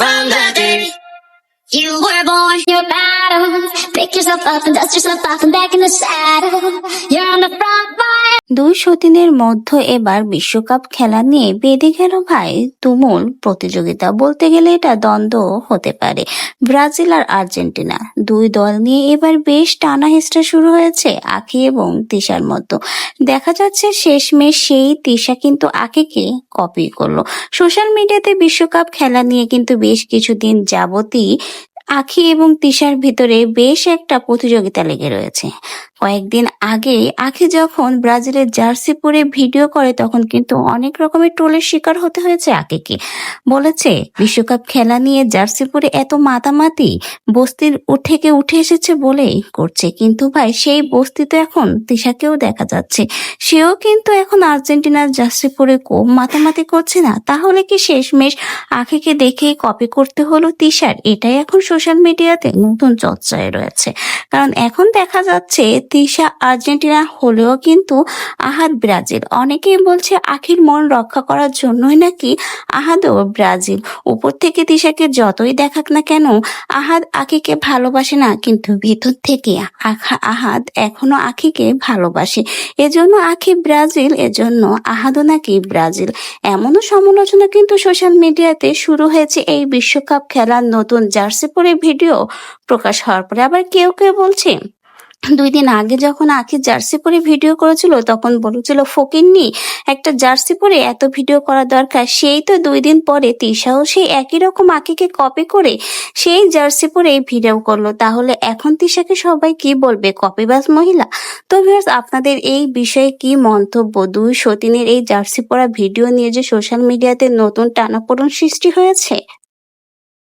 from the day you were born. Your battle, pick yourself up and dust yourself off and back in the saddle. You're on the front line. দুই সতীনের মধ্যে এবার বিশ্বকাপ খেলা নিয়ে বেঁধে গেল ভাই তুমুল প্রতিযোগিতা। বলতে গেলে এটা দ্বন্দ্ব হতে পারে ব্রাজিল আর আর্জেন্টিনা। দুই দল নিয়ে এবার বেশ টানা হেঁচড়া শুরু হয়েছে আঁখি এবং তিশার মধ্যে। দেখা যাচ্ছে শেষমেশ সেই তিশা কিন্তু আঁখিকে কপি করলো। সোশ্যাল মিডিয়াতে বিশ্বকাপ খেলা নিয়ে কিন্তু বেশ কিছুদিন যাবতই আঁখি এবং তিশার ভিতরে বেশ একটা প্রতিযোগিতা লেগে রয়েছে। কয়েকদিন আগে আঁখি যখন ব্রাজিলের জার্সি পরে ভিডিও করে তখন কিন্তু অনেক রকমের ট্রোলের শিকার হতে হয়েছে আঁখিকে। বলেছে বিশ্বকাপ খেলা নিয়ে জার্সি পরে এত মাতামাতি বস্তির থেকে উঠে এসেছে বলেই করছে, কিন্তু ভাই সেই বস্তি তো এখন তিশাকেও দেখা যাচ্ছে, সেও কিন্তু এখন আর্জেন্টিনার জার্সি পরে কম মাতামাতি করছে না। তাহলে কি শেষমেশ আঁখিকে দেখে কপি করতে হলো তিশার? এটাই এখন সোশ্যাল মিডিয়াতে নতুন চর্চায় রয়েছে। কারণ এখন দেখা যাচ্ছে তিশা আর্জেন্টিনা হলেও কিন্তু আহাদ ব্রাজিল। অনেকেই বলছে আঁখির মন রক্ষা করার জন্যই নাকি আহাদও ব্রাজিল। উপর থেকে তিশাকে যতই দেখাক না কেন আহাদ আঁখিকে ভালোবাসে না, কিন্তু ভিতর থেকে আহাদ এখনো আঁখিকে ভালোবাসে। এজন্য আঁখি ব্রাজিল, এজন্য আহাদও নাকি ব্রাজিল। এমনও সমালোচনা কিন্তু সোশ্যাল মিডিয়াতে শুরু হয়েছে এই বিশ্বকাপ খেলার নতুন জার্সি পরে ভিডিও প্রকাশ হওয়ার পরে। আবার কেউ কেউ বলছে 2 দিন আগে যখন আঁখি জার্সি পরে ভিডিও করেছিল তখন বলেছিল ফকিন্নি একটা জার্সি পরে এত ভিডিও করা দরকার। সেই তো 2 দিন পরে তিশাও সেই একই রকম আঁখিকে কপি করে সেই জার্সি পরে ভিডিও করলো। তাহলে এখন তিশাকে সবাই কি বলবে? কপিবাজ মহিলা। তো ভিউয়ার্স, আপনাদের এই বিষয়ে কি মন্তব্য? দুই সতীনের এই জার্সি পরা ভিডিও নিয়ে যে সোশ্যাল মিডিয়াতে নতুন টানাপোড়েন সৃষ্টি হয়েছে।